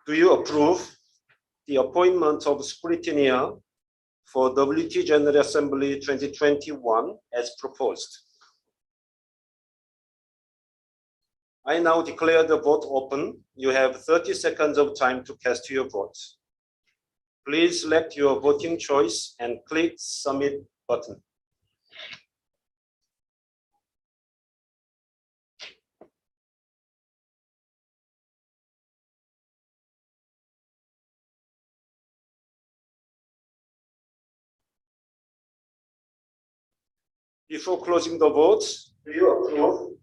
Do you approve the appointment of scrutineer for WT General Assembly 2021 as proposed? I now declare the vote open. You have 30 seconds of time to cast your vote. Please select your voting choice and click Submit button. Before closing the votes, do you approve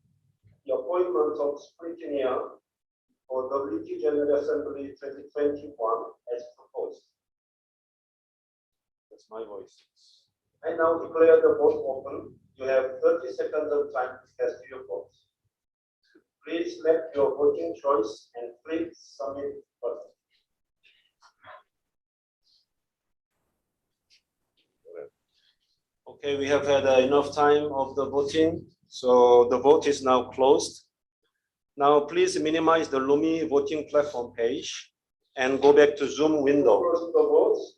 the appointment of scrutineer for WT General Assembly 2021 as proposed? That's my voice. I now declare the vote open. You have 30 seconds of time to cast your vote. Please select your voting choice and click Submit button. Okay, we have had enough time of the voting, so the vote is now closed. Now, please minimize the Lumi voting platform page and go back to Zoom window. Close the votes.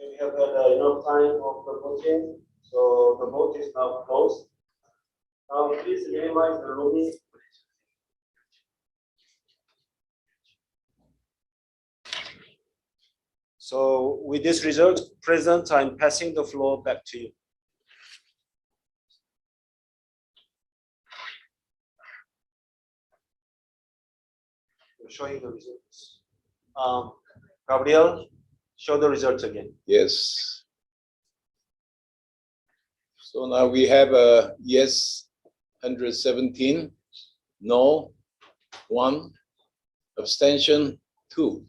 We have had enough time of the voting, so the vote is now closed. Now, please minimize the Lumi. So, with this result present, I'm passing the floor back to you. You're showing the results. Gabriel, show the results again. Yes. So now we have a yes 117, no 1, abstention 2.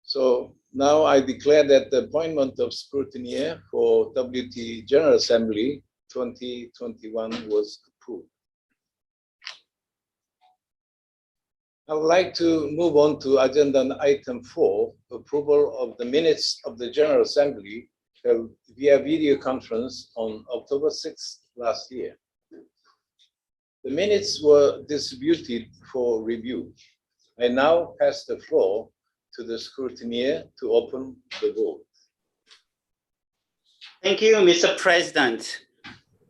So now I declare that the appointment of scrutineer for WT General Assembly 2021 was approved. I would like to move on to agenda item 4, approval of the minutes of the General Assembly held via video conference on October 6th last year. The minutes were distributed for review. I now pass the floor to the scrutineer to open the vote. Thank you, Mr. President.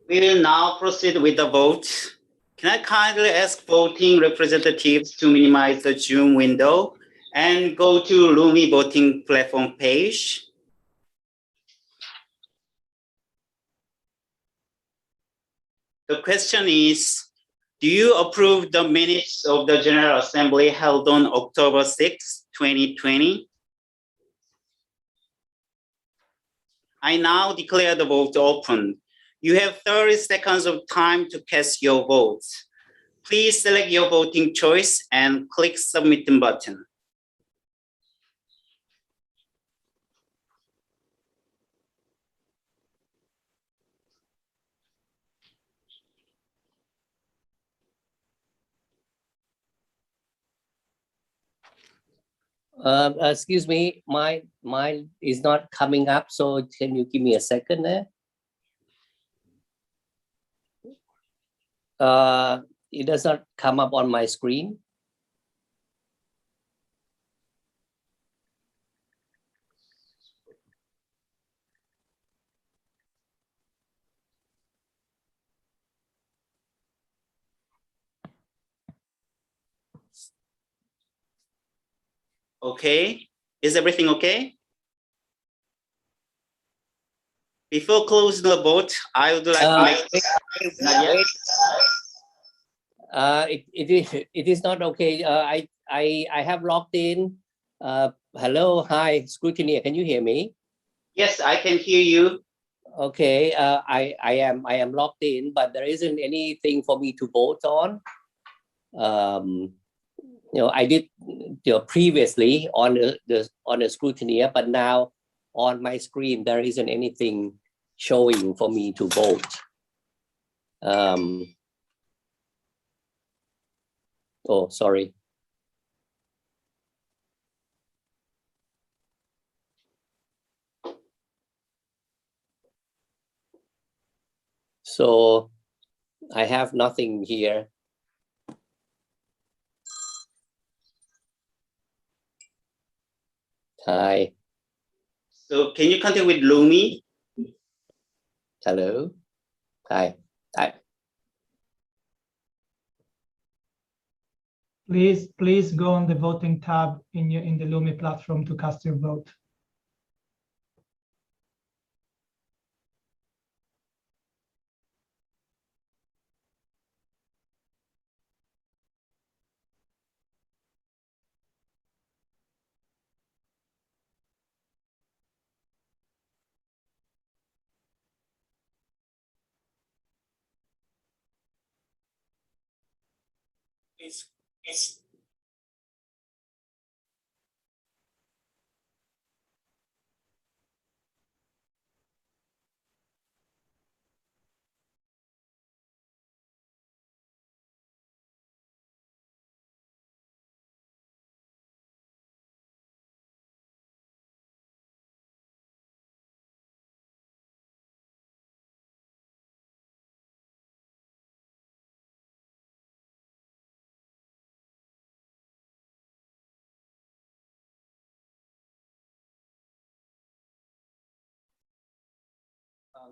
We will now proceed with the vote. Can I kindly ask voting representatives to minimize the Zoom window and go to Lumi voting platform page? The question is, do you approve the minutes of the General Assembly held on October 6, 2020? I now declare the vote open. You have 30 seconds of time to cast your votes. Please select your voting choice and click Submit button. Excuse me, mine is not coming up, so can you give me a second there? It does not come up on my screen. Okay, is everything okay? Before closing the vote, I would like to make... It is not okay. I have logged in. Hello, hi, scrutineer. Can you hear me? Yes, I can hear you. Okay, I am logged in, but there isn't anything for me to vote on. You know, I did previously on the scrutineer, but now on my screen there isn't anything showing for me to vote. Oh, sorry. So I have nothing here. Hi. So can you contact with Lumi? Hello. Hi. Hi. Please go on the voting tab in the Lumi platform to cast your vote. Please.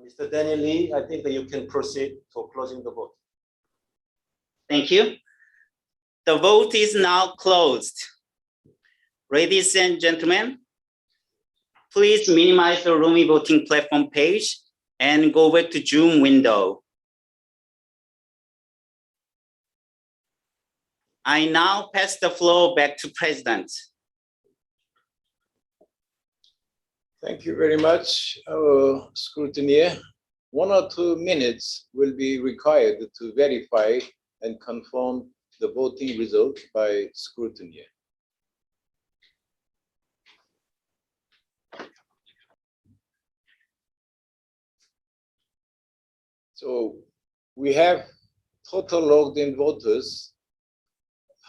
Mr. Daniel Lee, I think that you can proceed to closing the vote. Thank you. The vote is now closed. Ladies and gentlemen, please minimize the Lumi voting platform page and go back to Zoom window. I now pass the floor back to President. Thank you very much, our scrutineer. 1 or 2 minutes will be required to verify and confirm the voting result by scrutineer. So we have total logged in voters,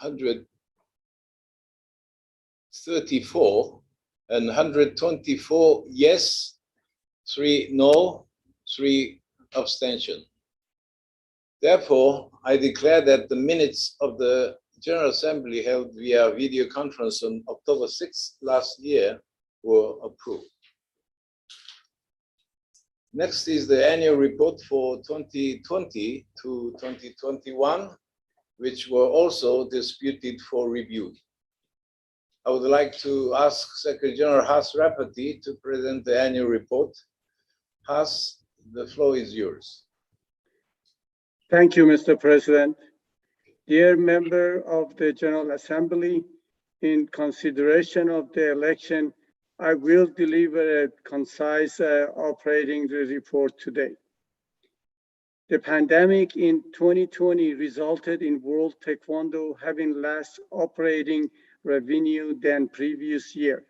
134, and 124 yes, 3 no, 3 abstention. Therefore, I declare that the minutes of the General Assembly held via video conference on October 6th last year were approved. Next is the annual report for 2020 to 2021, which were also disputed for review. I would like to ask Secretary General Haas Rafferty to present the annual report. Haas, the floor is yours. Thank you, Mr. President. Dear member of the General Assembly, in consideration of the election, I will deliver a concise operating report today. The pandemic in 2020 resulted in World Taekwondo having less operating revenue than previous year.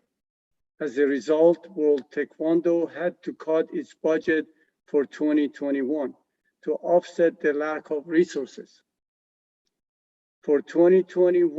As a result, World Taekwondo had to cut its budget for 2021 to offset the lack of resources. For 2021,